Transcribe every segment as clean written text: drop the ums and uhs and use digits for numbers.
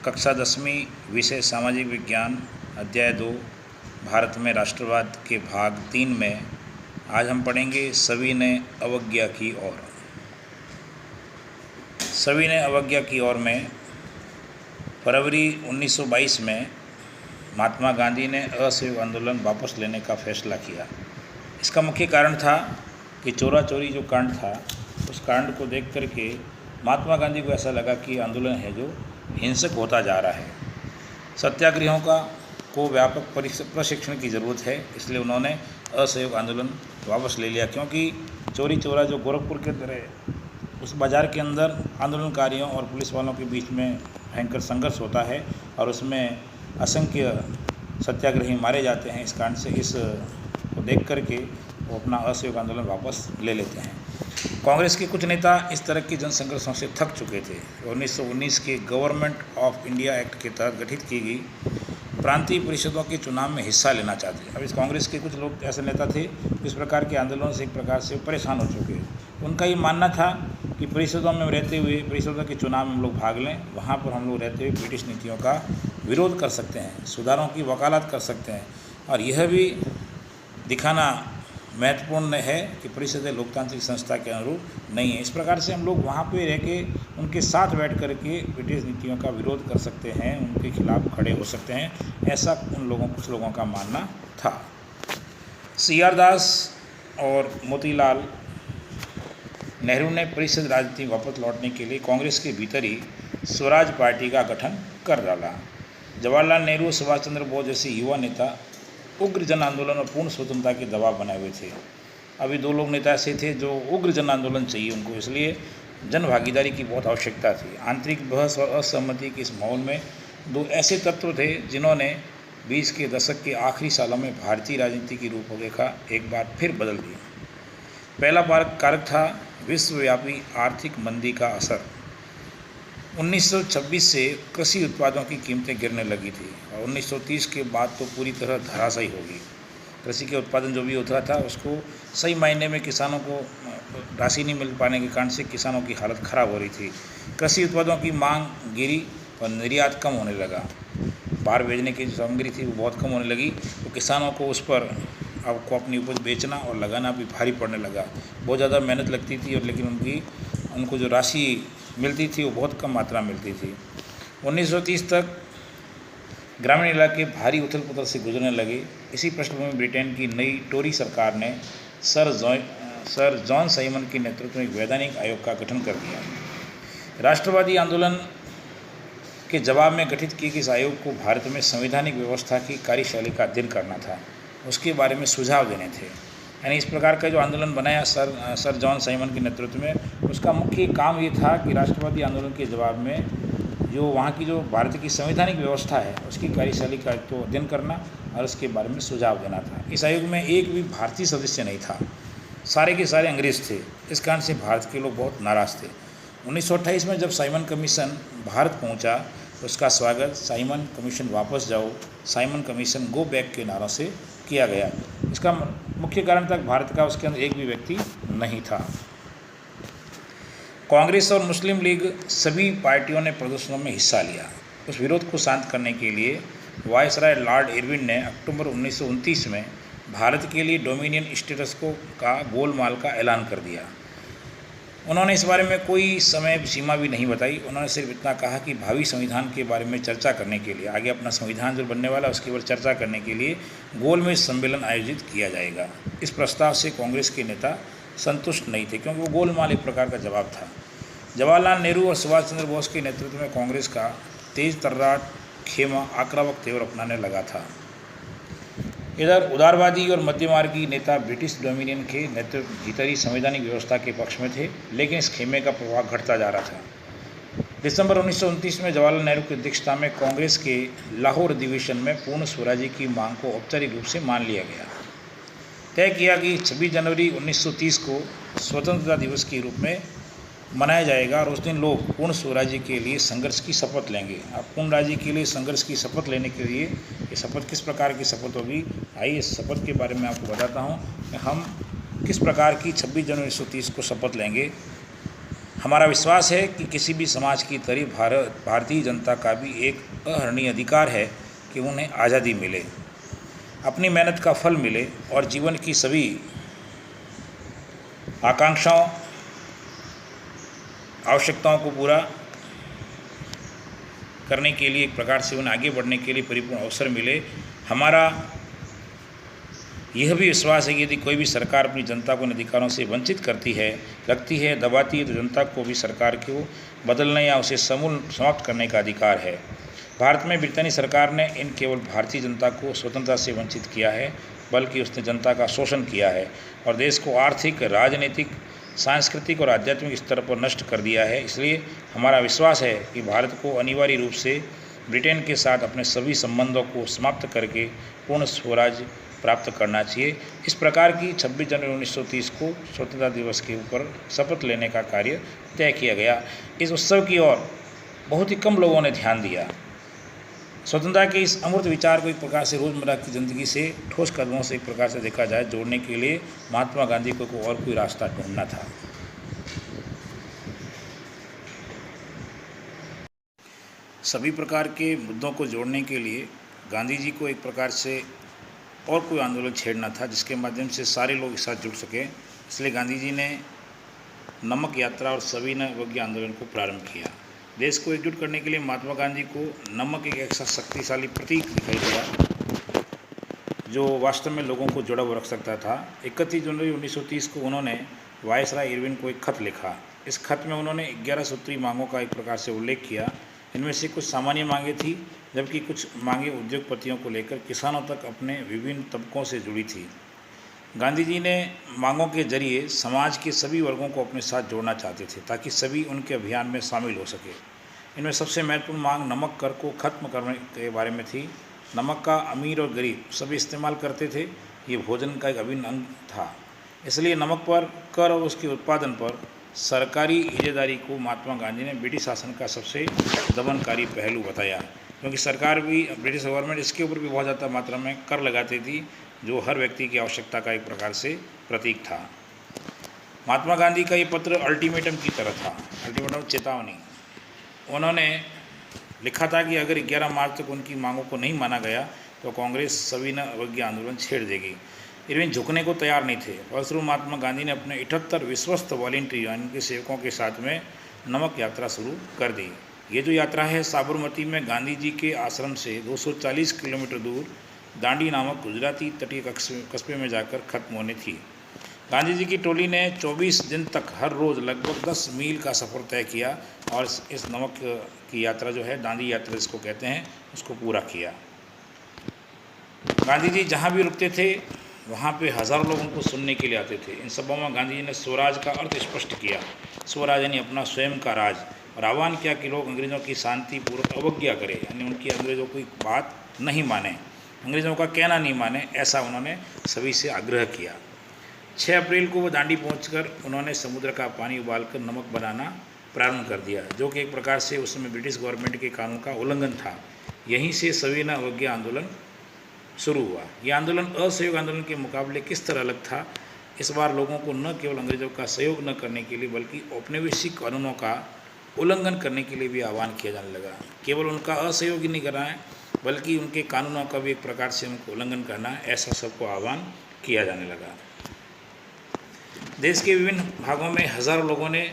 कक्षा 10वीं विषय सामाजिक विज्ञान अध्याय 2 भारत में राष्ट्रवाद के भाग 3 में आज हम पढ़ेंगे सविनय अवज्ञा की ओर। सविनय अवज्ञा की ओर में फरवरी 1922 में महात्मा गांधी ने असहयोग आंदोलन वापस लेने का फैसला किया। इसका मुख्य कारण था कि चोरा चोरी जो कांड था उस कांड को देख करके महात्मा गांधी को ऐसा लगा कि आंदोलन है जो हिंसक होता जा रहा है। सत्याग्रहियों को व्यापक प्रशिक्षण की ज़रूरत है, इसलिए उन्होंने असहयोग आंदोलन वापस ले लिया। क्योंकि चोरी चोरा जो गोरखपुर के तरह उस बाज़ार के अंदर आंदोलनकारियों और पुलिस वालों के बीच में भयंकर संघर्ष होता है और उसमें असंख्य सत्याग्रही मारे जाते हैं। इस कांड से इस को देख करके वो अपना असहयोग आंदोलन वापस ले लेते हैं। कांग्रेस के कुछ नेता इस तरह के जनसंघर्षों से थक चुके थे। 1919 के गवर्नमेंट ऑफ इंडिया एक्ट के तहत गठित की गई प्रांतीय परिषदों के चुनाव में हिस्सा लेना चाहते। अब इस कांग्रेस के कुछ लोग ऐसे नेता थे इस प्रकार के आंदोलनों से एक प्रकार से परेशान हो चुके। उनका ये मानना था कि परिषदों में रहते हुए परिषदों के चुनाव में हम लोग भाग लें, वहाँ पर हम लोग रहते हुए ब्रिटिश नीतियों का विरोध कर सकते हैं, सुधारों की वकालत कर सकते हैं और यह भी दिखाना महत्वपूर्ण है कि परिषदें लोकतांत्रिक संस्था के अनुरूप नहीं है। इस प्रकार से हम लोग वहाँ पे रह के उनके साथ बैठ कर के ब्रिटिश नीतियों का विरोध कर सकते हैं, उनके खिलाफ खड़े हो सकते हैं, ऐसा कुछ लोगों का मानना था। CR दास और मोतीलाल नेहरू ने परिषद राजनीति वापस लौटने के लिए कांग्रेस के भीतर ही स्वराज पार्टी का गठन कर डाला। जवाहरलाल नेहरू, सुभाष चंद्र बोस जैसे युवा नेता उग्र जन आंदोलन और पूर्ण स्वतंत्रता के दबाव बनाए हुए थे। अभी दो लोग नेता ऐसे थे जो उग्र जन आंदोलन चाहिए उनको, इसलिए जन भागीदारी की बहुत आवश्यकता थी। आंतरिक बहस और असहमति के इस माहौल में दो ऐसे तत्व थे जिन्होंने 20 के दशक के आखिरी सालों में भारतीय राजनीति की रूपरेखा एक बार फिर बदल दी। पहला कारक था विश्वव्यापी आर्थिक मंदी का असर। 1926 से कृषि उत्पादों की कीमतें गिरने लगी थी और 1930 के बाद तो पूरी तरह धराशायी होगी। कृषि के उत्पादन जो भी होता था उसको सही मायने में किसानों को राशि नहीं मिल पाने के कारण से किसानों की हालत ख़राब हो रही थी। कृषि उत्पादों की मांग गिरी और निर्यात कम होने लगा। बाहर भेजने की जो सामग्री थी वो बहुत कम होने लगी, तो किसानों को उस पर आपको अपनी उपज बेचना और लगाना भी भारी पड़ने लगा। बहुत ज़्यादा मेहनत लगती थी और लेकिन उनको जो राशि मिलती थी वो बहुत कम मात्रा मिलती थी। 1930 तक ग्रामीण इलाके भारी उथल पुथल से गुजरने लगे। इसी पृष्ठभूमि में ब्रिटेन की नई टोरी सरकार ने सर जॉन साइमन के नेतृत्व में एक वैधानिक आयोग का गठन कर दिया। राष्ट्रवादी आंदोलन के जवाब में गठित किए गए इस आयोग को भारत में संवैधानिक व्यवस्था की कार्यशैली का अध्ययन करना था, उसके बारे में सुझाव देने थे। यानी इस प्रकार का जो आंदोलन बनाया सर जॉन साइमन के नेतृत्व में, उसका मुख्य काम ये था कि राष्ट्रवादी आंदोलन के जवाब में जो वहाँ की जो भारत की संवैधानिक व्यवस्था है उसकी कार्यशैली का तो अध्ययन करना और उसके बारे में सुझाव देना था। इस आयोग में एक भी भारतीय सदस्य नहीं था, सारे के सारे अंग्रेज थे। इस कारण से भारत के लोग बहुत नाराज़ थे। 1928 में जब साइमन कमीशन भारत पहुँचा तो उसका स्वागत साइमन कमीशन वापस जाओ, साइमन कमीशन गो बैक के नारों से किया गया। इसका मुख्य कारण तक भारत का उसके अंदर एक भी व्यक्ति नहीं था। कांग्रेस और मुस्लिम लीग सभी पार्टियों ने प्रदर्शनों में हिस्सा लिया। उस विरोध को शांत करने के लिए वायसराय लॉर्ड इरविन ने अक्टूबर 1929 में भारत के लिए डोमिनियन स्टेटस का गोलमाल का ऐलान कर दिया। उन्होंने इस बारे में कोई समय सीमा भी नहीं बताई। उन्होंने सिर्फ इतना कहा कि भावी संविधान के बारे में चर्चा करने के लिए, आगे अपना संविधान जो बनने वाला है उसके ऊपर चर्चा करने के लिए गोलमेज सम्मेलन आयोजित किया जाएगा। इस प्रस्ताव से कांग्रेस के नेता संतुष्ट नहीं थे क्योंकि वो गोलमाल एक प्रकार का जवाब था। जवाहरलाल नेहरू और सुभाष चंद्र बोस के नेतृत्व में कांग्रेस का तेज तर्राट खेमा आक्रामक तेवर अपनाने लगा था। इधर उदारवादी और मध्यमार्गी नेता ब्रिटिश डोमिनियन के नेतृत्व भीतरी संवैधानिक व्यवस्था के पक्ष में थे, लेकिन इस खेमे का प्रभाव घटता जा रहा था। दिसंबर 1929 में जवाहरलाल नेहरू की अध्यक्षता में कांग्रेस के लाहौर अधिवेशन में पूर्ण स्वराज्य की मांग को औपचारिक रूप से मान लिया गया। तय किया कि 26 जनवरी 1930 को स्वतंत्रता दिवस के रूप में मनाया जाएगा और उस दिन लोग पूर्ण स्वराज्य के लिए संघर्ष की शपथ लेंगे। अब पूर्ण राज्य के लिए संघर्ष की शपथ लेने के लिए ये शपथ किस प्रकार की शपथ होगी, आइए इस शपथ के बारे में आपको बताता हूँ कि हम किस प्रकार की 26 जनवरी 1930 को शपथ लेंगे। हमारा विश्वास है कि किसी भी समाज की तरह भारतीय जनता का भी एक अहरणीय अधिकार है कि उन्हें आज़ादी मिले, अपनी मेहनत का फल मिले और जीवन की सभी आकांक्षाओं आवश्यकताओं को पूरा करने के लिए एक प्रकार से उन्हें आगे बढ़ने के लिए परिपूर्ण अवसर मिले। हमारा यह भी विश्वास है कि यदि कोई भी सरकार अपनी जनता को इन अधिकारों से वंचित करती है, रखती है, दबाती है, तो जनता को भी सरकार को बदलने या उसे समूल समाप्त करने का अधिकार है। भारत में ब्रिटेनी सरकार ने इन केवल भारतीय जनता को स्वतंत्रता से वंचित किया है, बल्कि उसने जनता का शोषण किया है और देश को आर्थिक, राजनीतिक, सांस्कृतिक और आध्यात्मिक स्तर पर नष्ट कर दिया है। इसलिए हमारा विश्वास है कि भारत को अनिवार्य रूप से ब्रिटेन के साथ अपने सभी संबंधों को समाप्त करके पूर्ण स्वराज प्राप्त करना चाहिए। इस प्रकार की 26 जनवरी 1930 को स्वतंत्रता दिवस के ऊपर शपथ लेने का कार्य तय किया गया। इस उत्सव की ओर बहुत ही कम लोगों ने ध्यान दिया। स्वतंत्रता के इस अमूर्त विचार को एक प्रकार से रोज़मर्रा की ज़िंदगी से ठोस कदमों से एक प्रकार से देखा जाए जोड़ने के लिए महात्मा गांधी को और कोई रास्ता ढूंढना था। सभी प्रकार के मुद्दों को जोड़ने के लिए गांधी जी को एक प्रकार से और कोई आंदोलन छेड़ना था जिसके माध्यम से सारे लोग एक साथ जुड़ सकें। इसलिए गांधी जी ने नमक यात्रा और सविनय अवज्ञा आंदोलन को प्रारंभ किया। देश को एकजुट करने के लिए महात्मा गांधी को नमक एक ऐसा शक्तिशाली प्रतीक दिखाई दिया जो वास्तव में लोगों को जुड़ा हुआ रख सकता था। 31 जनवरी 1930 को उन्होंने वायसराय इरविन को एक खत लिखा। इस खत में उन्होंने 11 सूत्री मांगों का एक प्रकार से उल्लेख किया। इनमें से कुछ सामान्य मांगें थी, जबकि कुछ मांगें उद्योगपतियों को लेकर किसानों तक अपने विभिन्न तबकों से जुड़ी थी। गांधी जी ने मांगों के जरिए समाज के सभी वर्गों को अपने साथ जोड़ना चाहते थे ताकि सभी उनके अभियान में शामिल हो सके। इनमें सबसे महत्वपूर्ण मांग नमक कर को खत्म करने के बारे में थी। नमक का अमीर और गरीब सभी इस्तेमाल करते थे। ये भोजन का एक अभिन्न अंग था। इसलिए नमक पर कर और उसके उत्पादन पर सरकारी हिस्सेदारी को महात्मा गांधी ने ब्रिटिश शासन का सबसे दमनकारी पहलू बताया, क्योंकि सरकार भी, ब्रिटिश गवर्नमेंट इसके ऊपर भी बहुत ज़्यादा मात्रा में कर लगाती थी, जो हर व्यक्ति की आवश्यकता का एक प्रकार से प्रतीक था। महात्मा गांधी का ये पत्र अल्टीमेटम की तरह था, अल्टीमेटम चेतावनी। उन्होंने लिखा था कि अगर 11 मार्च तक उनकी मांगों को नहीं माना गया तो कांग्रेस सविनय अवज्ञा आंदोलन छेड़ देगी। इरविन झुकने को तैयार नहीं थे। फलस्वरूप महात्मा गांधी ने अपने 78 विश्वस्त वॉलंटियर यानी के सेवकों के साथ में नमक यात्रा शुरू कर दी। ये जो यात्रा है साबरमती में गांधी जी के आश्रम से 240 किलोमीटर दूर दांडी नामक गुजराती तटीय कस्बे में जाकर खत्म होने थी। गांधी जी की टोली ने 24 दिन तक हर रोज़ लगभग 10 मील का सफ़र तय किया और इस नमक की यात्रा जो है, दांडी यात्रा जिसको कहते हैं, उसको पूरा किया। गांधी जी जहाँ भी रुकते थे वहाँ पे हज़ारों लोग उनको सुनने के लिए आते थे। इन सभाओं में गांधी जी ने स्वराज का अर्थ स्पष्ट किया। स्वराज यानी अपना स्वयं का राज, और आह्वान किया कि लोग अंग्रेज़ों की शांतिपूर्वक अवज्ञा करें, यानी उनकी अंग्रेज़ों की बात नहीं माने, अंग्रेज़ों का कहना नहीं माने, ऐसा उन्होंने सभी से आग्रह किया। 6 अप्रैल को वो दांडी पहुंचकर उन्होंने समुद्र का पानी उबालकर नमक बनाना प्रारंभ कर दिया, जो कि एक प्रकार से उस समय ब्रिटिश गवर्नमेंट के कानून का उल्लंघन था। यहीं से सविनय अवज्ञा आंदोलन शुरू हुआ। यह आंदोलन असहयोग आंदोलन के मुकाबले किस तरह अलग था? इस बार लोगों को न केवल अंग्रेज़ों का सहयोग न करने के लिए बल्कि औपनिवेशिक कानूनों का उल्लंघन करने के लिए भी आह्वान किया जाने लगा। केवल उनका असहयोग ही नहीं करना है, बल्कि उनके कानूनों का भी एक प्रकार से उनको उल्लंघन करना है, ऐसा सबको आह्वान किया जाने लगा। देश के विभिन्न भागों में हज़ारों लोगों ने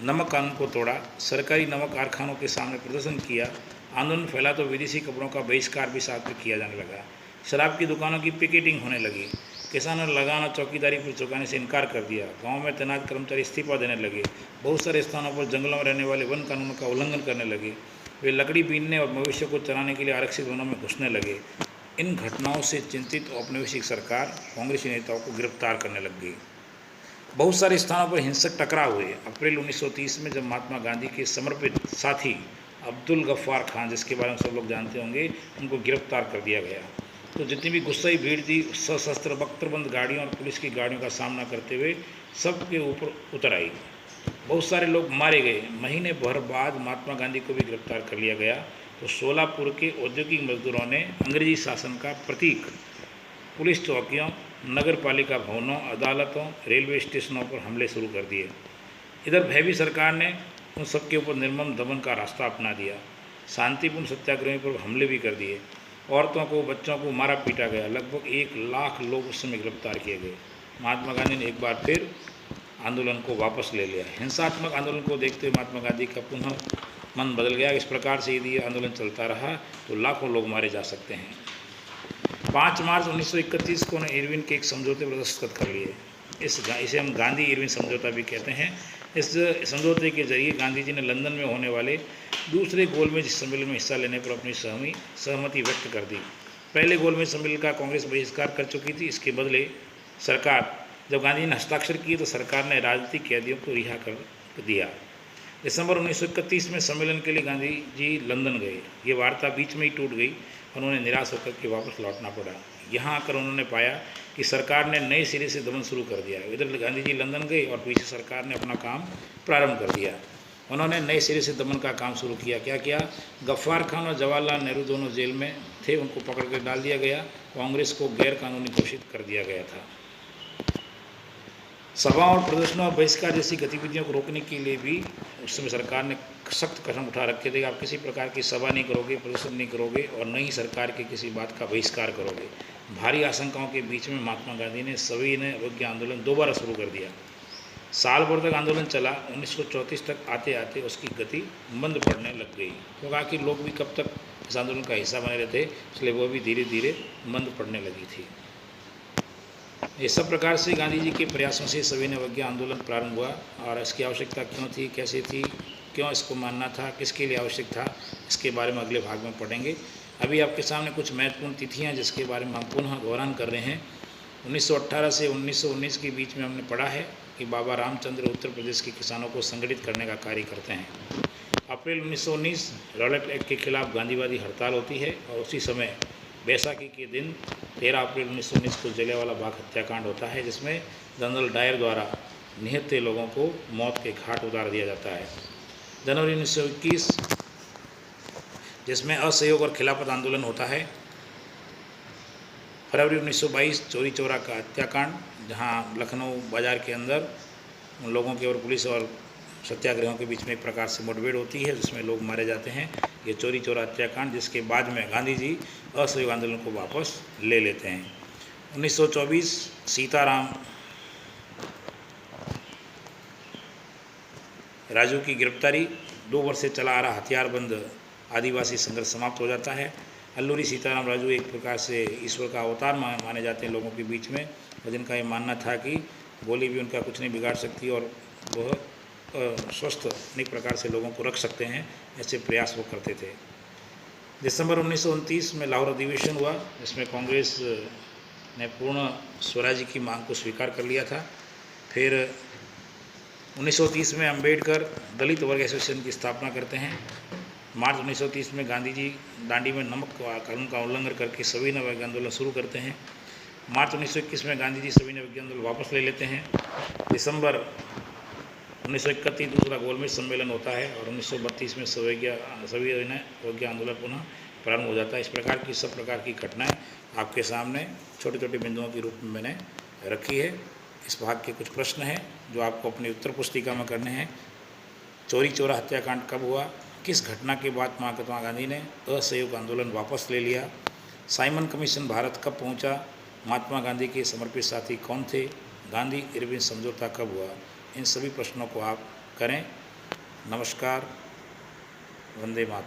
नमक कानून को तोड़ा, सरकारी नमक कारखानों के सामने प्रदर्शन किया। आंदोलन फैला तो विदेशी कपड़ों का बहिष्कार भी साथ में किया जाने लगा। शराब की दुकानों की पिकेटिंग होने लगी। किसानों ने लगान और चौकीदारी पर चुकाने से इनकार कर दिया। गांव में तैनात कर्मचारी इस्तीफा देने लगे। बहुत सारे स्थानों पर जंगलों में रहने वाले वन कानूनों का उल्लंघन करने लगे। वे लकड़ी बीनने और मवेशी को चराने के लिए आरक्षित वनों में घुसने लगे। इन घटनाओं से चिंतित औपनिवेशिक सरकार कांग्रेसी नेताओं को गिरफ्तार करने लग गई। बहुत सारे स्थानों पर हिंसक टकराव हुए। अप्रैल 1930 में जब महात्मा गांधी के समर्पित साथी अब्दुल गफ्फार खान, जिसके बारे में सब लोग जानते होंगे, उनको गिरफ्तार कर दिया गया। तो जितनी भी गुस्साई भीड़ थी सशस्त्र बख्तरबंद गाड़ियों और पुलिस की गाड़ियों का सामना करते हुए सबके ऊपर उतर आई। बहुत सारे लोग मारे गए। महीने भर बाद महात्मा गांधी को भी गिरफ्तार कर लिया गया। तो सोलापुर के औद्योगिक मजदूरों ने अंग्रेजी शासन का प्रतीक पुलिस चौकियों, नगर पालिका भवनों, अदालतों, रेलवे स्टेशनों पर हमले शुरू कर दिए। इधर भयभीत सरकार ने उन सबके ऊपर निर्मम दमन का रास्ता अपना दिया। शांतिपूर्ण सत्याग्रहियों पर हमले भी कर दिए। औरतों को, बच्चों को मारा पीटा गया। लगभग 1 लाख लोग उस समय गिरफ्तार किए गए। महात्मा गांधी ने एक बार फिर आंदोलन को वापस ले लिया। हिंसात्मक आंदोलन को देखते हुए महात्मा गांधी का पुनः मन बदल गया। इस प्रकार से यदि आंदोलन चलता रहा तो लाखों लोग मारे जा सकते हैं। 5 मार्च 1931 को उन्होंने इरविन के एक समझौते पर दस्तखत कर लिए। इसे हम गांधी इरविन समझौता भी कहते हैं। इस समझौते के जरिए गांधी जी ने लंदन में होने वाले दूसरे गोलमेज सम्मेलन में हिस्सा लेने पर अपनी सहमति व्यक्त कर दी। पहले गोलमेज सम्मेलन का कांग्रेस बहिष्कार कर चुकी थी। इसके बदले सरकार, जब गांधी जी ने हस्ताक्षर किए तो सरकार ने राजनीतिक कैदियों को रिहा कर दिया। दिसंबर 1931 में सम्मेलन के लिए गांधी जी लंदन गए। ये वार्ता बीच में ही टूट गई। उन्होंने निराश होकर के वापस लौटना पड़ा। यहाँ आकर उन्होंने पाया कि सरकार ने नए सिरे से दमन शुरू कर दिया। इधर गांधी जी लंदन गए और पीछे सरकार ने अपना काम प्रारंभ कर दिया। उन्होंने नए सिरे से दमन का काम शुरू किया। क्या किया? गफ्फार खान और जवाहरलाल नेहरू दोनों जेल में थे, उनको पकड़ कर डाल दिया गया। कांग्रेस को गैर कानूनी घोषित कर दिया गया था। सभा और प्रदर्शनों और बहिष्कार जैसी गतिविधियों को रोकने के लिए भी उस समय सरकार ने सख्त कदम उठा रखे थे। आप किसी प्रकार की सभा नहीं करोगे, प्रदर्शन नहीं करोगे और न ही सरकार के किसी बात का बहिष्कार करोगे। भारी आशंकाओं के बीच में महात्मा गांधी ने सविनय अवज्ञा आंदोलन दोबारा शुरू कर दिया। साल भर तक आंदोलन चला। 1934 तक आते आते उसकी गति मंद पड़ने लग गई, क्योंकि आखिर लोग भी कब तक इस आंदोलन का हिस्सा बने रहते, इसलिए वो भी धीरे धीरे मंद पड़ने लगी थी। ये सब प्रकार से गांधी जी के प्रयासों से सविनय अवज्ञा आंदोलन प्रारंभ हुआ। और इसकी आवश्यकता क्यों थी, कैसे थी, क्यों इसको मानना था, किसके लिए आवश्यक था, इसके बारे में अगले भाग में पढ़ेंगे। अभी आपके सामने कुछ महत्वपूर्ण तिथियां जिसके बारे में हम पुनः दोहरान कर रहे हैं। 1918 से 1919 के बीच में हमने पढ़ा है कि बाबा रामचंद्र उत्तर प्रदेश के किसानों को संगठित करने का कार्य करते हैं। अप्रैल 1919 रॉलेट एक्ट के खिलाफ गांधीवादी हड़ताल होती है और उसी समय बैसाखी के दिन 13 अप्रैल 1919 को जलियांवाला बाग हत्याकांड होता है, जिसमें जनरल डायर द्वारा निहत्थे लोगों को मौत के घाट उतार दिया जाता है। जनवरी 1921 जिसमें असहयोग और खिलाफत आंदोलन होता है। फरवरी 1922 चौरी चौरा का हत्याकांड, जहां लखनऊ बाजार के अंदर उन लोगों के और पुलिस और सत्याग्रहियों के बीच में एक प्रकार से मुठभेड़ होती है, जिसमें लोग मारे जाते हैं। ये चौरी चौरा हत्याकांड, जिसके बाद में गांधी जी असहयोग आंदोलन को वापस ले लेते हैं। 1924 सीताराम राजू की गिरफ्तारी। 2 वर्ष से चला आ रहा हथियारबंद आदिवासी संघर्ष समाप्त हो जाता है। अल्लूरी सीताराम राजू एक प्रकार से ईश्वर का अवतार माने जाते हैं लोगों के बीच में, और जिनका ये मानना था कि गोली भी उनका कुछ नहीं बिगाड़ सकती और वह स्वस्थ अनेक प्रकार से लोगों को रख सकते हैं, ऐसे प्रयास वो करते थे। दिसंबर 1929 में लाहौर अधिवेशन हुआ, जिसमें कांग्रेस ने पूर्ण स्वराज्य की मांग को स्वीकार कर लिया था। फिर 1930 में अंबेडकर दलित वर्ग एसोसिएशन की स्थापना करते हैं। मार्च 1930 में गांधी जी दांडी में नमक कानून का उल्लंघन करके सविनय अवज्ञा आंदोलन शुरू करते हैं। मार्च 1921 में गांधी जी सविनय अवज्ञा आंदोलन वापस ले लेते हैं। दिसंबर 1931 दूसरा गोलमेज सम्मेलन होता है और 1932 में सविनय अवज्ञा आंदोलन पुनः प्रारंभ हो जाता है। इस प्रकार की सब प्रकार की घटनाएं आपके सामने छोटे छोटे बिंदुओं के रूप में मैंने रखी है। इस भाग के कुछ प्रश्न हैं जो आपको अपनी उत्तर पुस्तिका में करने हैं। चौरी चौरा हत्याकांड कब हुआ? किस घटना के बाद महात्मा गांधी ने असहयोग आंदोलन वापस ले लिया? साइमन कमीशन भारत कब पहुंचा? महात्मा गांधी के समर्पित साथी कौन थे? गांधी इरविन समझौता कब हुआ? इन सभी प्रश्नों को आप करें। नमस्कार। वंदे मातरम।